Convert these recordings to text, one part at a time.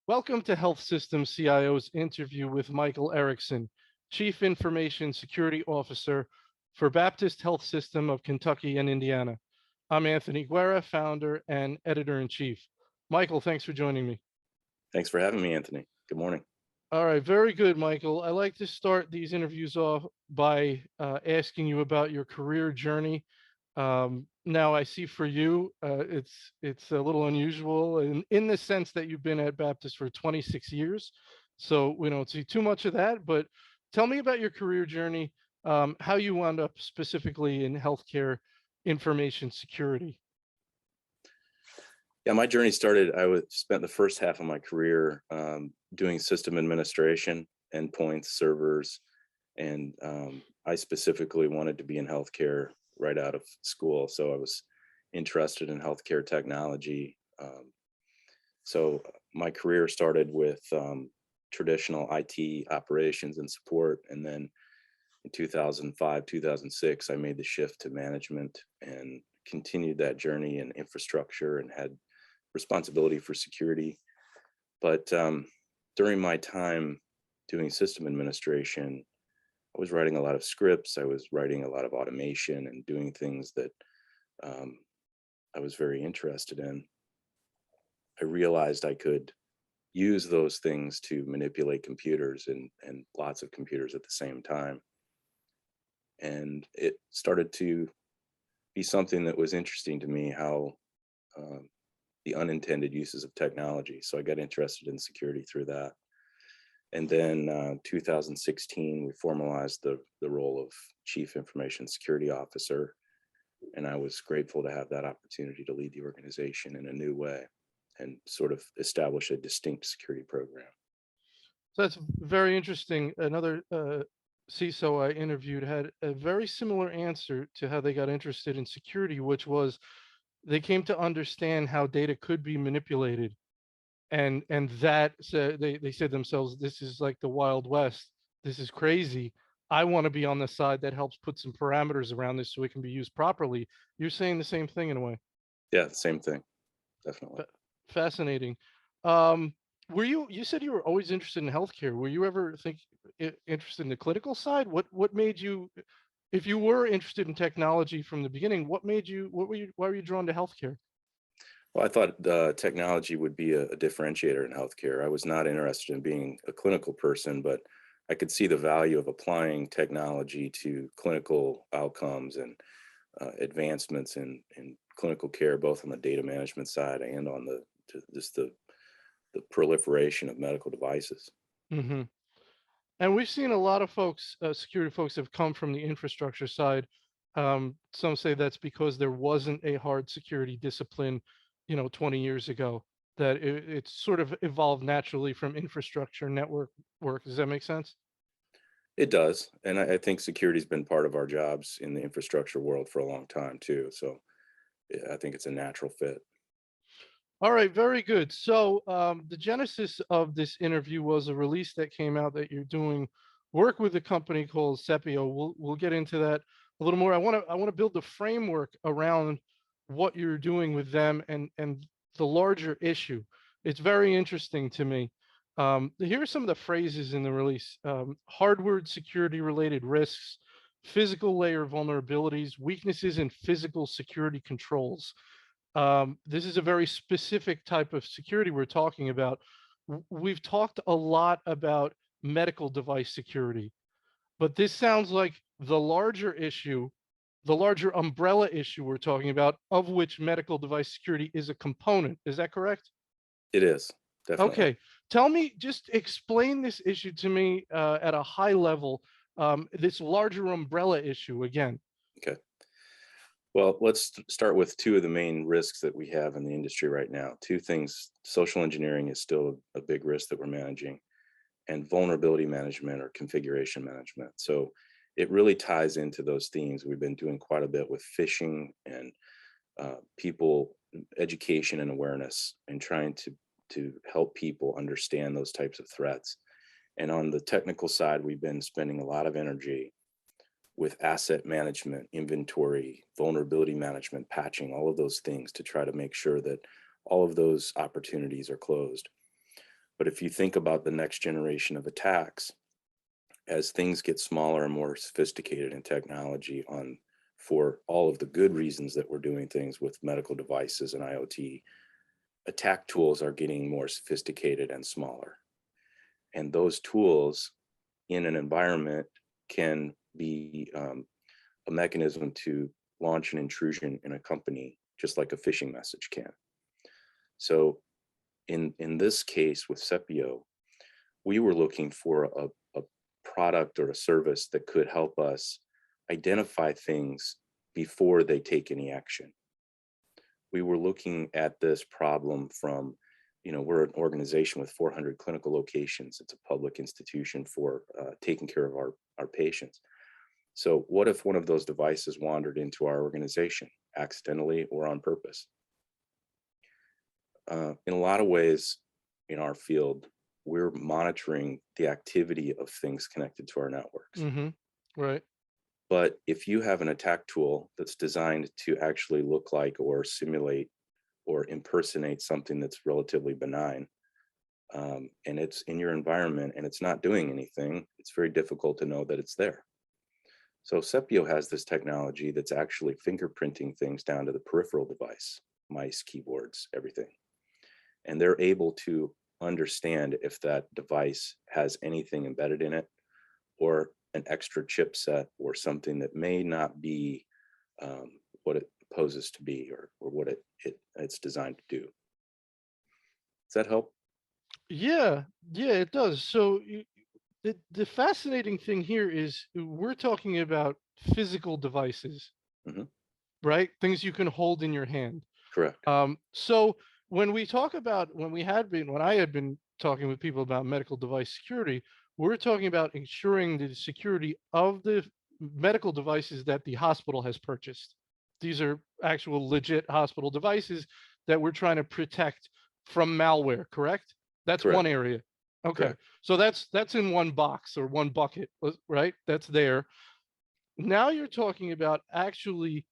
Welcome to Health System CIO's interview with Michael Erickson, Chief Information Security Officer for Baptist Health System of Kentucky and Indiana. I'm Anthony Guerra, founder and editor-in-chief. Michael, thanks for joining me. Thanks for having me, Anthony. Good morning. All right, very good, Michael. I like to start these interviews off by asking you about your career journey. Now, I see for you, it's a little unusual in the sense that you've been at Baptist for 26 years. So we don't see too much of that, but tell me about your career journey, how you wound up specifically in healthcare information security. Yeah, my journey started, spent the first half of my career doing system administration, endpoints, servers, and I specifically wanted to be in healthcare right out of school. So I was interested in healthcare technology. So my career started with traditional IT operations and support. And then in 2005, 2006, I made the shift to management and continued that journey in infrastructure and had responsibility for security. But during my time doing system administration, I was writing a lot of scripts. I was writing a lot of automation and doing things that I was very interested in. I realized I could use those things to manipulate computers and lots of computers at the same time. And it started to be something that was interesting to me, how the unintended uses of technology. So I got interested in security through that. And then 2016, we formalized the role of Chief Information Security Officer. And I was grateful to have that opportunity to lead the organization in a new way and sort of establish a distinct security program. So that's very interesting. Another CISO I interviewed had a very similar answer to how they got interested in security, which was they came to understand how data could be manipulated. And that said, they said themselves, this is like the Wild West. This is crazy. I want to be on the side that helps put some parameters around this so it can be used properly. You're saying the same thing in a way. Yeah, same thing, definitely. Fascinating. Were you said you were always interested in healthcare. Were you ever interested in the clinical side? What made you, if you were interested in technology from the beginning, why were you drawn to healthcare? Well, I thought technology would be a differentiator in healthcare. I was not interested in being a clinical person, but I could see the value of applying technology to clinical outcomes and advancements in clinical care, both on the data management side and on the proliferation of medical devices. Hmm. And we've seen a lot of folks, security folks, have come from the infrastructure side. Some say that's because there wasn't a hard security discipline, 20 years ago. That it's sort of evolved naturally from infrastructure network work. Does that make sense? It does, and I think security's been part of our jobs in the infrastructure world for a long time too. So yeah, I think it's a natural fit. All right, very good. So the genesis of this interview was a release that came out that you're doing work with a company called Sepio. We'll get into that a little more. I want to build the framework around what you're doing with them and the larger issue. It's very interesting to me. Here are some of the phrases in the release: hardware security related risks, physical layer vulnerabilities, weaknesses in physical security controls. This is a very specific type of security we're talking about. We've talked a lot about medical device security, but this sounds like the larger issue, the larger umbrella issue we're talking about, of which medical device security is a component. Is that correct? It is definitely. Okay. Tell me, just explain this issue to me at a high level, this larger umbrella issue again. Okay. Well, let's start with two of the main risks that we have in the industry right now. Two things: social engineering is still a big risk that we're managing, and vulnerability management or configuration management. So it really ties into those themes. We've been doing quite a bit with phishing and people education and awareness, and trying to help people understand those types of threats. And on the technical side, we've been spending a lot of energy with asset management, inventory, vulnerability management, patching, all of those things to try to make sure that all of those opportunities are closed. But if you think about the next generation of attacks, as things get smaller and more sophisticated in technology for all of the good reasons that we're doing things with medical devices and IoT, attack tools are getting more sophisticated and smaller. And those tools in an environment can be a mechanism to launch an intrusion in a company, just like a phishing message can. So in this case with CISO, we were looking for a product or a service that could help us identify things before they take any action. We were looking at this problem from, we're an organization with 400 clinical locations. It's a public institution for taking care of our patients. So what if one of those devices wandered into our organization accidentally or on purpose? In a lot of ways in our field, we're monitoring the activity of things connected to our networks. Right. But if you have an attack tool that's designed to actually look like or simulate or impersonate something that's relatively benign, and it's in your environment and it's not doing anything, it's very difficult to know that it's there. So CISO has this technology that's actually fingerprinting things down to the peripheral device, mice, keyboards, everything. And they're able to understand if that device has anything embedded in it or an extra chipset or something that may not be what it poses to be or what it's designed to do. Does that help? Yeah, it does. So the fascinating thing here is we're talking about physical devices, Mhm. right? Things you can hold in your hand. Correct. So when I had been talking with people about medical device security, we're talking about ensuring the security of the medical devices that the hospital has purchased. These are actual legit hospital devices that we're trying to protect from malware, correct? That's one Correct. area. Okay. Correct. So that's in one box or one bucket, right? That's there. Now you're talking about actually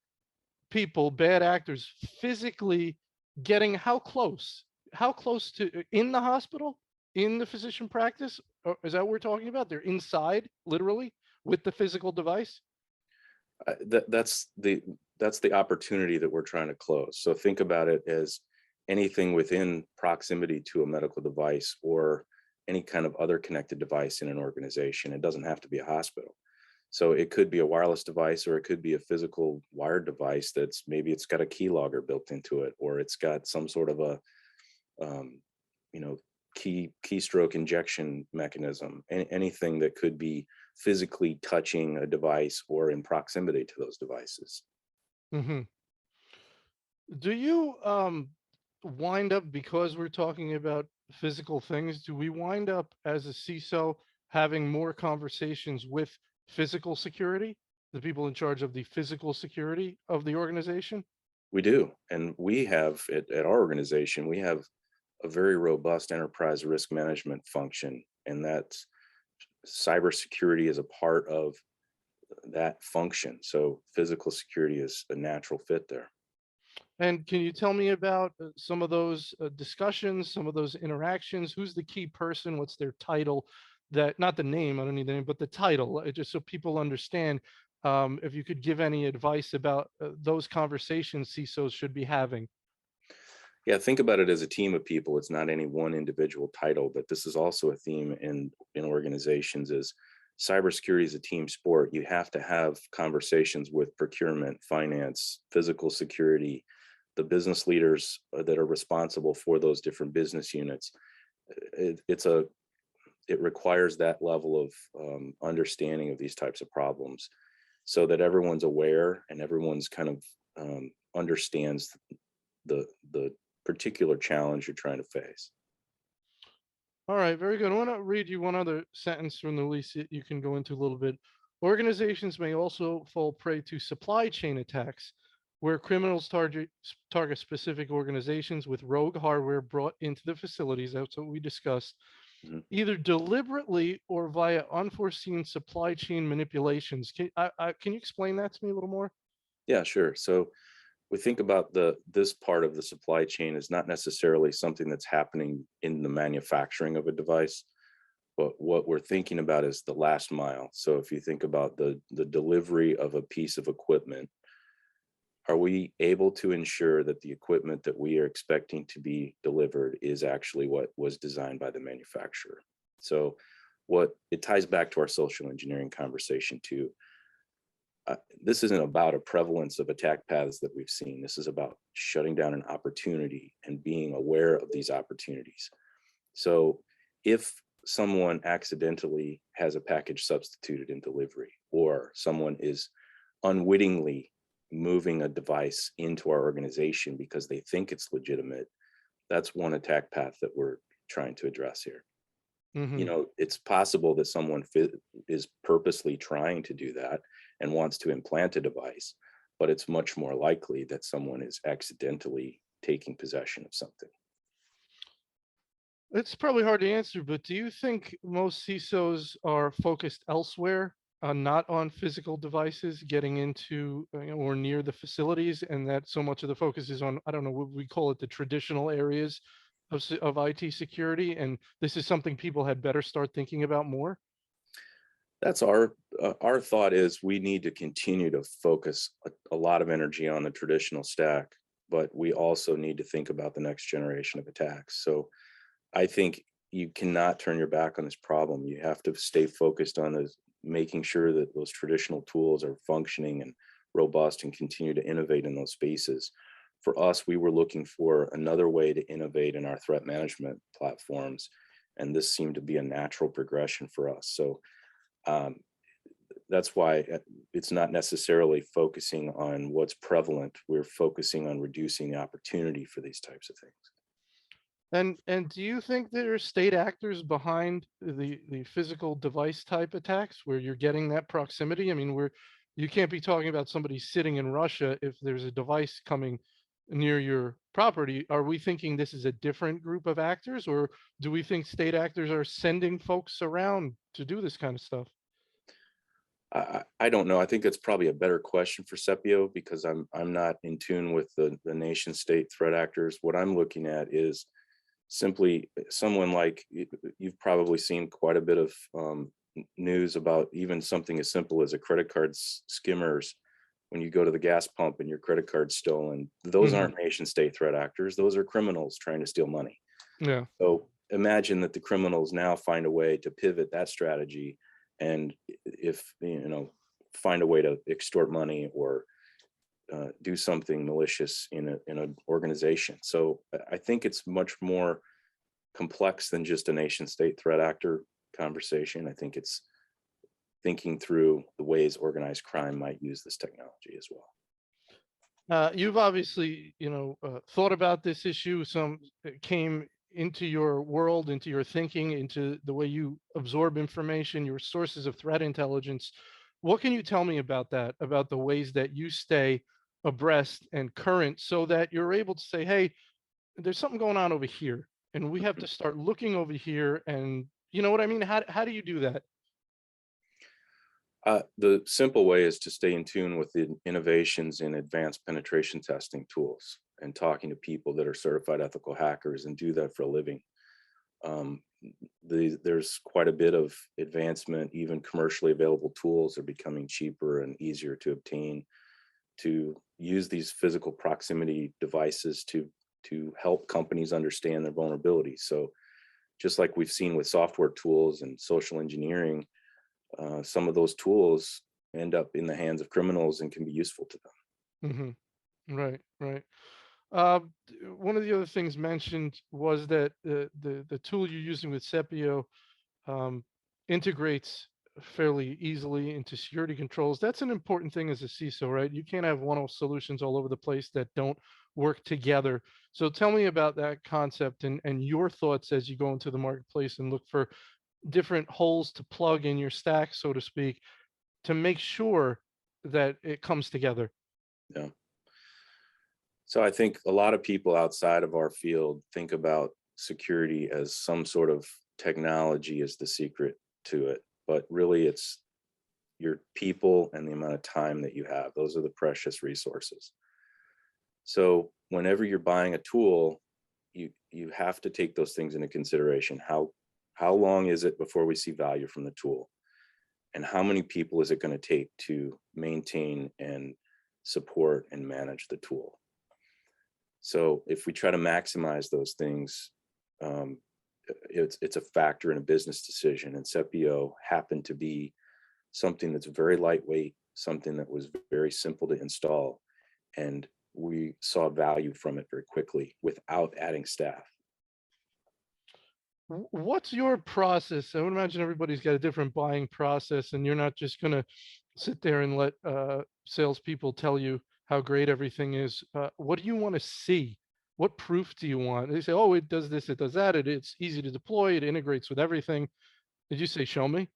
people, bad actors, physically getting how close? How close to in the hospital, in the physician practice? Or is that what we're talking about? They're inside, literally, with the physical device. That's the opportunity that we're trying to close. So think about it as anything within proximity to a medical device or any kind of other connected device in an organization. It doesn't have to be a hospital. So it could be a wireless device, or it could be a physical wired device that's maybe it's got a keylogger built into it, or it's got some sort of a you know keystroke injection mechanism. Anything that could be physically touching a device or in proximity to those devices. hmm Do you wind up, because we're talking about physical things, do we wind up as a CISO having more conversations with physical security, the people in charge of the physical security of the organization? We do, and we have at our organization we have a very robust enterprise risk management function, and that's cybersecurity is a part of that function. So physical security is a natural fit there. And can you tell me about some of those discussions, some of those interactions? Who's the key person? What's their title? That not the name, I don't need the name, but the title, just so people understand. If you could give any advice about those conversations CISOs should be having. Yeah, think about it as a team of people. It's not any one individual title, but this is also a theme in organizations is cybersecurity is a team sport. You have to have conversations with procurement, finance, physical security, the business leaders that are responsible for those different business units. It, it's a it requires that level of understanding of these types of problems so that everyone's aware and everyone's kind of understands the particular challenge you're trying to face. All right, very good. I want to read you one other sentence from the release that you can go into a little bit. Organizations may also fall prey to supply chain attacks, where criminals target specific organizations with rogue hardware brought into the facilities. That's what we discussed, Mhm. either deliberately or via unforeseen supply chain manipulations. Can you explain that to me a little more? Yeah, sure. So we think about this part of the supply chain is not necessarily something that's happening in the manufacturing of a device, but what we're thinking about is the last mile. So if you think about the delivery of a piece of equipment, are we able to ensure that the equipment that we are expecting to be delivered is actually what was designed by the manufacturer? So what it ties back to our social engineering conversation too. This isn't about a prevalence of attack paths that we've seen. This is about shutting down an opportunity and being aware of these opportunities. So if someone accidentally has a package substituted in delivery, or someone is unwittingly moving a device into our organization because they think it's legitimate, that's one attack path that we're trying to address here. Hmm. It's possible that someone is purposely trying to do that and wants to implant a device, but it's much more likely that someone is accidentally taking possession of something. It's probably hard to answer, but do you think most CISOs are focused elsewhere, not on physical devices getting into or near the facilities, and that so much of the focus is on, I don't know, what we call it, the traditional areas of IT security, and this is something people had better start thinking about more? That's our thought is we need to continue to focus a lot of energy on the traditional stack, but we also need to think about the next generation of attacks. So I think you cannot turn your back on this problem. You have to stay focused on those, making sure that those traditional tools are functioning and robust, and continue to innovate in those spaces. For us, we were looking for another way to innovate in our threat management platforms, and this seemed to be a natural progression for us. So um, that's why it's not necessarily focusing on what's prevalent. We're focusing on reducing the opportunity for these types of things. And do you think there are state actors behind the physical device type attacks where you're getting that proximity? I mean, where you can't be talking about somebody sitting in Russia if there's a device coming near your property. Are we thinking this is a different group of actors, or do we think state actors are sending folks around to do this kind of stuff? I don't know. I think that's probably a better question for CEPIO, because I'm not in tune with the nation state threat actors. What I'm looking at is simply someone like you've probably seen quite a bit of news about even something as simple as a credit card skimmers. When you go to the gas pump and your credit card's stolen, those Hmm. aren't nation state threat actors. Those are criminals trying to steal money. Yeah. So imagine that the criminals now find a way to pivot that strategy, and if find a way to extort money or do something malicious in an organization. So I think it's much more complex than just a nation state threat actor conversation. I think it's thinking through the ways organized crime might use this technology as well. You've obviously, thought about this issue. Some came into your world, into your thinking, into the way you absorb information, your sources of threat intelligence. What can you tell me about that, about the ways that you stay abreast and current so that you're able to say, hey, there's something going on over here, and we have to start looking over here. And you know what I mean? How do you do that? The simple way is to stay in tune with the innovations in advanced penetration testing tools and talking to people that are certified ethical hackers and do that for a living. Um, there's quite a bit of advancement. Even commercially available tools are becoming cheaper and easier to obtain to use these physical proximity devices to help companies understand their vulnerabilities. So just like we've seen with software tools and social engineering, some of those tools end up in the hands of criminals and can be useful to them. Hmm. Right, right. One of the other things mentioned was that the tool you're using with Sepio um, integrates fairly easily into security controls. That's an important thing as a CISO, right? You can't have one-off solutions all over the place that don't work together. So tell me about that concept and your thoughts as you go into the marketplace and look for different holes to plug in your stack, so to speak, to make sure that it comes together. Yeah. So I think a lot of people outside of our field think about security as some sort of technology is the secret to it, but really it's your people and the amount of time that you have. Those are the precious resources. So whenever you're buying a tool, you have to take those things into consideration. How long is it before we see value from the tool? And how many people is it going to take to maintain and support and manage the tool? So if we try to maximize those things, um, it's a factor in a business decision. And CEPIO happened to be something that's very lightweight, something that was very simple to install, and we saw value from it very quickly without adding staff. What's your process? I would imagine everybody's got a different buying process, and you're not just going to sit there and let salespeople tell you how great everything is. What do you want to see? What proof do you want? They say, "Oh, it does this, it does that. It's easy to deploy. It integrates with everything." Did you say, "Show me"?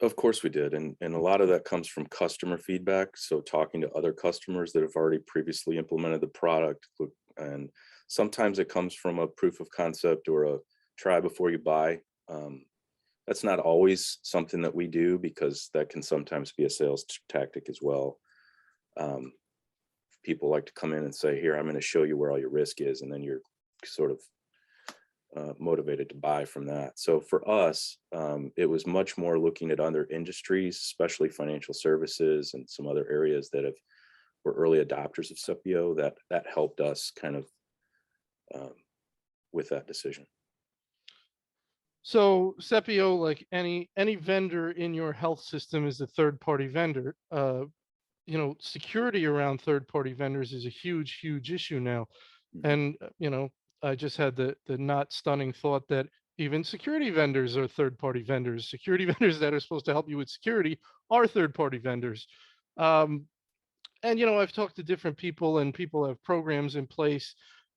Of course we did. And a lot of that comes from customer feedback. So talking to other customers that have already previously implemented the product. And sometimes it comes from a proof of concept or a try before you buy. Um, that's not always something that we do because that can sometimes be a sales tactic as well. Um, People like to come in and say, here, I'm going to show you where all your risk is. And then you're sort of motivated to buy from that. So for us, it was much more looking at other industries, especially financial services and some other areas that were early adopters of CEPIO that helped us kind of with that decision. So CEPIO, like any vendor in your health system, is a third-party vendor. Security around third-party vendors is a huge issue now. Mhm. And I just had the not stunning thought that even security vendors are third-party vendors. Security vendors that are supposed to help you with security are third-party vendors. Um, and I've talked to different people, and people have programs in place.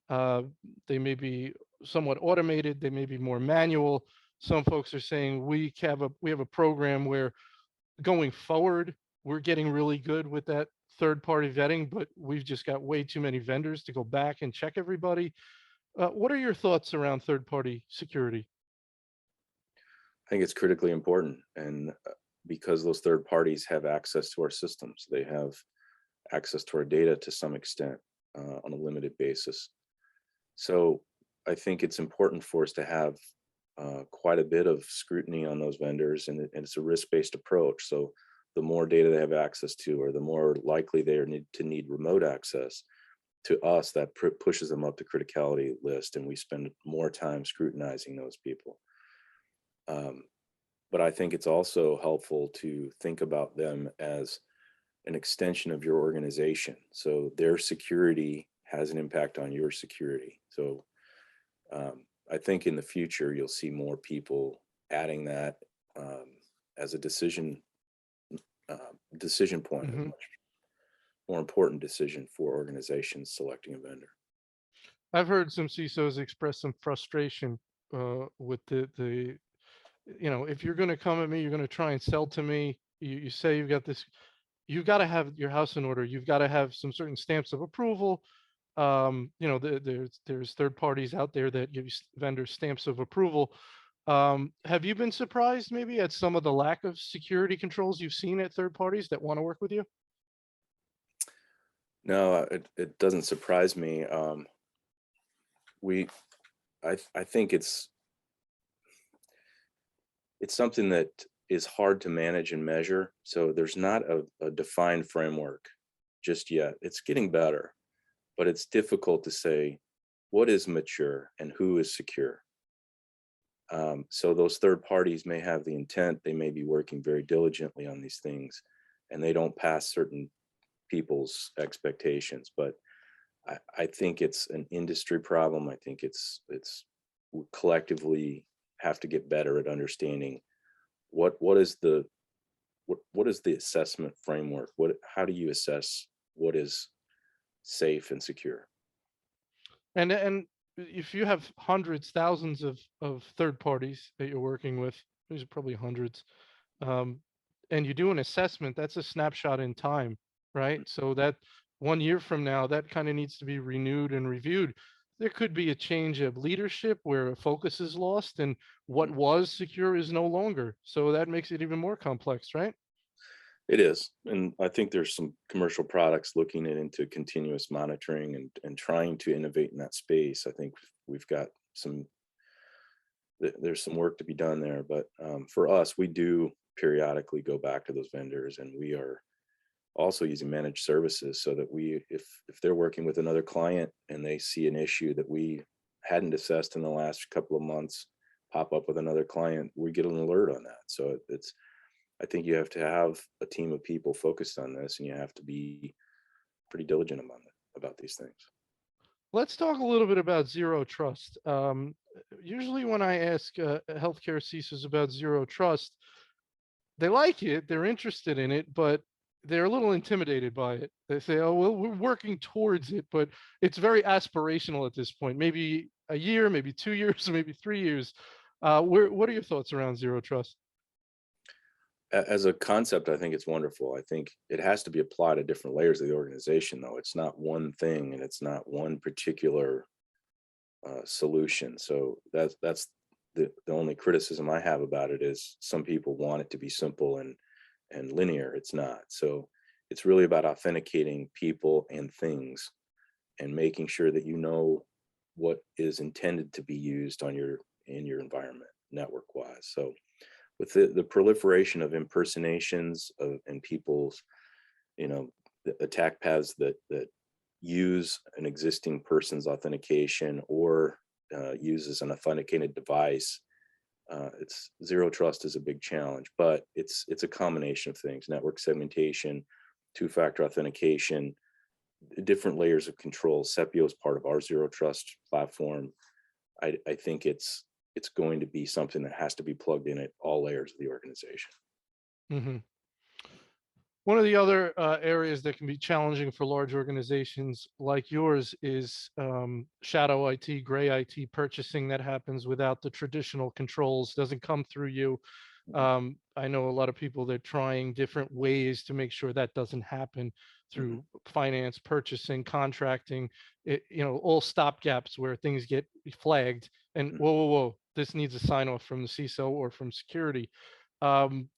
Uh, they may be somewhat automated. They may be more manual. Some folks are saying we have a program where going forward we're getting really good with that third-party vetting, but we've just got way too many vendors to go back and check everybody. What are your thoughts around third-party security? I think it's critically important. And because those third parties have access to our systems, they have access to our data to some extent on a limited basis. So I think it's important for us to have quite a bit of scrutiny on those vendors, and it's a risk-based approach. So the more data they have access to, or the more likely they are to need remote access to us, that pushes them up the criticality list, and we spend more time scrutinizing those people. Um, but I think it's also helpful to think about them as an extension of your organization. So their security has an impact on your security. So I think in the future, you'll see more people adding that as a decision point, a Hmm. much more important decision for organizations selecting a vendor. I've heard some CISOs express some frustration with if you're going to come at me, you're going to try and sell to me. You say you've got this, you've got to have your house in order. You've got to have some certain stamps of approval. There's third parties out there that give you vendors stamps of approval. Have you been surprised maybe at some of the lack of security controls you've seen at third parties that want to work with you? No, it doesn't surprise me. We, I think it's something that is hard to manage and measure. So there's not a defined framework just yet. It's getting better, but it's difficult to say what is mature and who is secure. So those third parties may have the intent, they may be working very diligently on these things, and they don't pass certain people's expectations. But I think it's an industry problem. I think it's we collectively have to get better at understanding what is the assessment framework. How do you assess what is safe and secure? And if you have hundreds, thousands of third parties that you're working with, these are probably hundreds, um, and you do an assessment, that's a snapshot in time, right? So that 1 year from now, that kind of needs to be renewed and reviewed. There could be a change of leadership where a focus is lost and what was secure is no longer. So that makes it even more complex, right? It is, and I think there's some commercial products looking into continuous monitoring and trying to innovate in that space. I think we've got some there's some work to be done there, but for us, we do periodically go back to those vendors, and we are also using managed services so that if they're working with another client and they see an issue that we hadn't assessed in the last couple of months pop up with another client, we get an alert on that. So it's I think you have to have a team of people focused on this, and you have to be pretty diligent about these things. Let's talk a little bit about zero trust. Usually, when I ask healthcare CISOs about zero trust, they like it, they're interested in it, but they're a little intimidated by it. They say, "Oh, well, we're working towards it," but it's very aspirational at this point. Maybe a year, maybe 2 years, maybe 3 years. What are your thoughts around zero trust? As a concept, I think it's wonderful. I think it has to be applied at different layers of the organization, though. It's not one thing, and it's not one particular solution. So that's the only criticism I have about it is some people want it to be simple and linear. It's not. So it's really about authenticating people and things and making sure that you know what is intended to be used on your in your environment network wise. So with the proliferation of impersonations and people's, the attack paths that use an existing person's authentication or uses an authenticated device, it's zero trust is a big challenge, but it's a combination of things: network segmentation, two-factor authentication, different layers of control. CEPIO is part of our zero trust platform. I think it's going to be something that has to be plugged in at all layers of the organization. Mhm. One of the other areas that can be challenging for large organizations like yours is shadow IT, gray IT purchasing that happens without the traditional controls, doesn't come through you. Mhm, I know a lot of people, they're trying different ways to make sure that doesn't happen mhm, through finance, purchasing, contracting, all stopgaps where things get flagged and mhm. whoa, whoa, whoa, this needs a sign off from the CISO or from security. Um,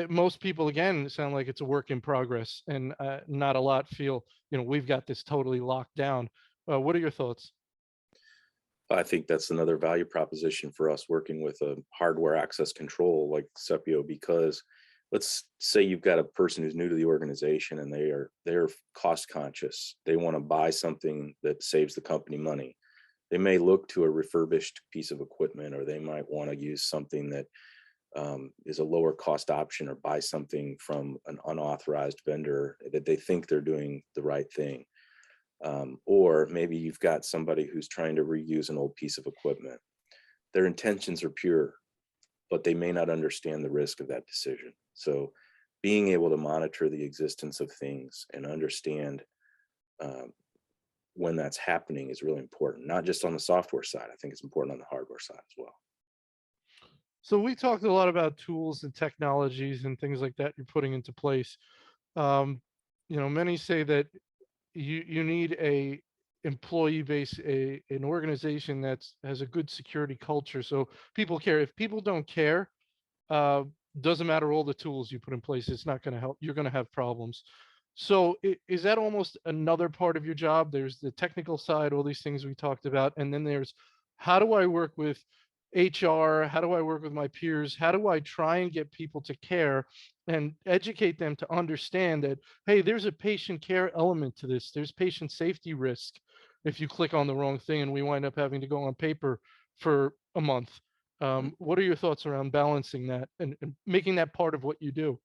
Most people, again, sound like it's a work in progress, and not a lot feel, we've got this totally locked down. What are your thoughts? I think that's another value proposition for us working with a hardware access control like CEPIO, because let's say you've got a person who's new to the organization and they're cost conscious. They want to buy something that saves the company money. They may look to a refurbished piece of equipment, or they might want to use something that is a lower cost option, or buy something from an unauthorized vendor that they think they're doing the right thing. Or maybe you've got somebody who's trying to reuse an old piece of equipment. Their intentions are pure, but they may not understand the risk of that decision. So being able to monitor the existence of things and understand um, when that's happening is really important, not just on the software side. I think it's important on the hardware side as well. So we talked a lot about tools and technologies and things like that you're putting into place. Um, many say that you need a employee base, an organization that's has a good security culture, so people care. If people don't care, uh, doesn't matter all the tools you put in place, it's not going to help. You're going to have problems. So is that almost another part of your job? There's the technical side, all these things we talked about, and then there's how do I work with HR? How do I work with my peers? How do I try and get people to care and educate them to understand that, hey, there's a patient care element to this. There's patient safety risk if you click on the wrong thing and we wind up having to go on paper for a month. What are your thoughts around balancing that and making that part of what you do?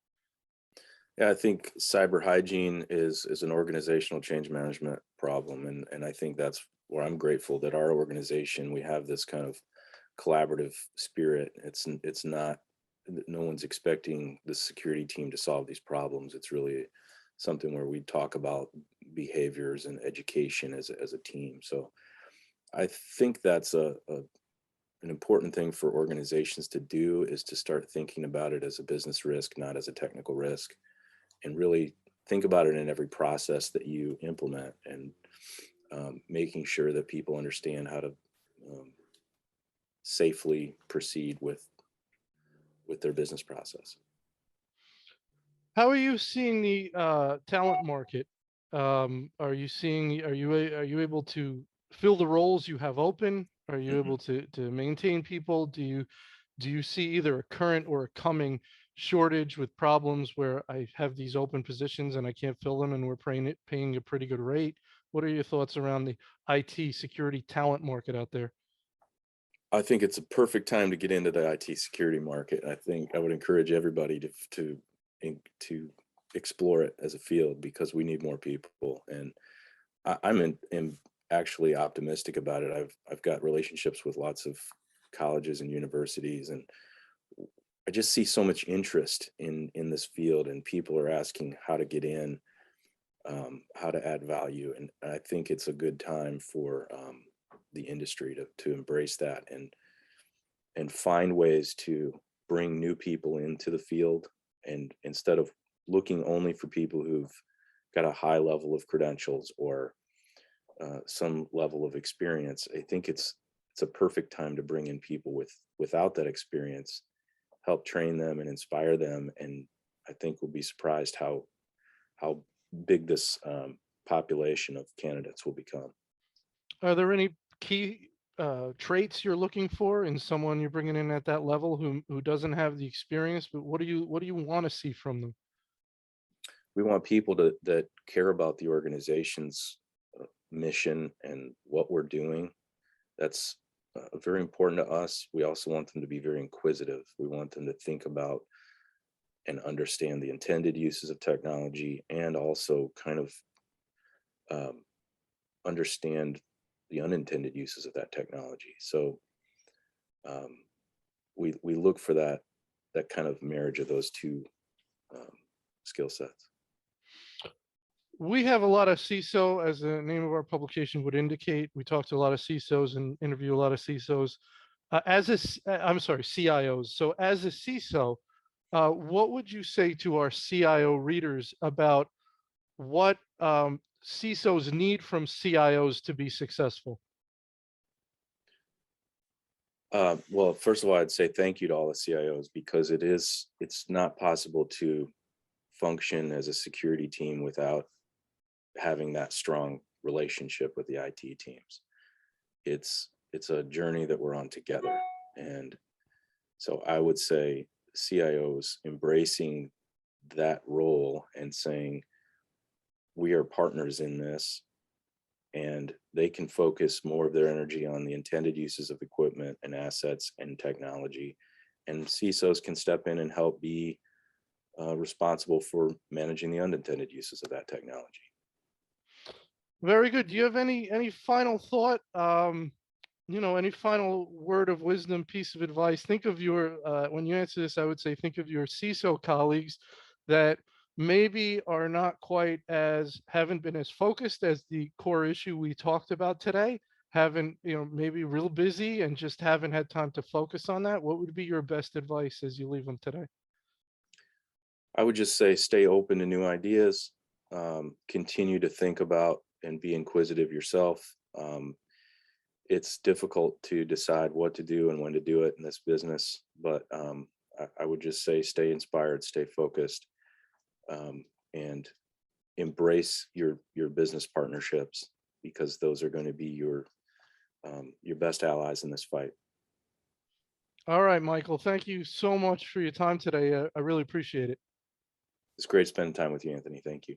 Yeah, I think cyber hygiene is an organizational change management problem, and I think that's where I'm grateful that our organization, we have this kind of collaborative spirit. It's not, no one's expecting the security team to solve these problems. It's really something where we talk about behaviors and education as a team. So I think that's an important thing for organizations to do, is to start thinking about it as a business risk, not as a technical risk, and really think about it in every process that you implement, and making sure that people understand how to um, safely proceed with their business process. How are you seeing the talent market? Are you able to fill the roles you have open? Are you Mhm. able to maintain people? Do you see either a current or a coming shortage with problems where I have these open positions and I can't fill them and we're paying a pretty good rate? What are your thoughts around the IT security talent market out there? I think it's a perfect time to get into the IT security market. I think I would encourage everybody to explore it as a field because we need more people. And I'm actually optimistic about it. I've got relationships with lots of colleges and universities, and I just see so much interest in this field, and people are asking how to get in, how to add value, and I think it's a good time for the industry to embrace that and find ways to bring new people into the field, and instead of looking only for people who've got a high level of credentials or some level of experience. I think it's a perfect time to bring in people without that experience, help train them and inspire them, and I think we'll be surprised how big this population of candidates will become. Are there any key traits you're looking for in someone you're bringing in at that level who doesn't have the experience? But what do you want to see from them? We want people that care about the organization's mission and what we're doing. That's very important to us. We also want them to be very inquisitive. We want them to think about and understand the intended uses of technology, and also kind of um, understand the unintended uses of that technology. So um, we look for that kind of marriage of those two um, skill sets. We have a lot of CISO, as the name of our publication would indicate. We talk to a lot of CISOs and interview a lot of CISOs. I'm sorry, CIOs. So as a CISO, what would you say to our CIO readers about what CISOs need from CIOs to be successful? Well, first of all, I'd say thank you to all the CIOs, because it's not possible to function as a security team without having that strong relationship with the IT teams. It's a journey that we're on together. And so I would say CIOs embracing that role and saying, we are partners in this, and they can focus more of their energy on the intended uses of equipment and assets and technology. And CISOs can step in and help be responsible for managing the unintended uses of that technology. Very good. Do you have any final thought? Any final word of wisdom, piece of advice? Think of your when you answer this, I would say think of your CISO colleagues that maybe are not quite as haven't been as focused as the core issue we talked about today. Haven't, maybe real busy and just haven't had time to focus on that. What would be your best advice as you leave them today? I would just say stay open to new ideas, continue to think about and be inquisitive yourself. It's difficult to decide what to do and when to do it in this business, but I would just say stay inspired, stay focused, and embrace your business partnerships, because those are going to be your best allies in this fight. All right, Michael, thank you so much for your time today. I really appreciate it. It's great spending time with you, Anthony. Thank you.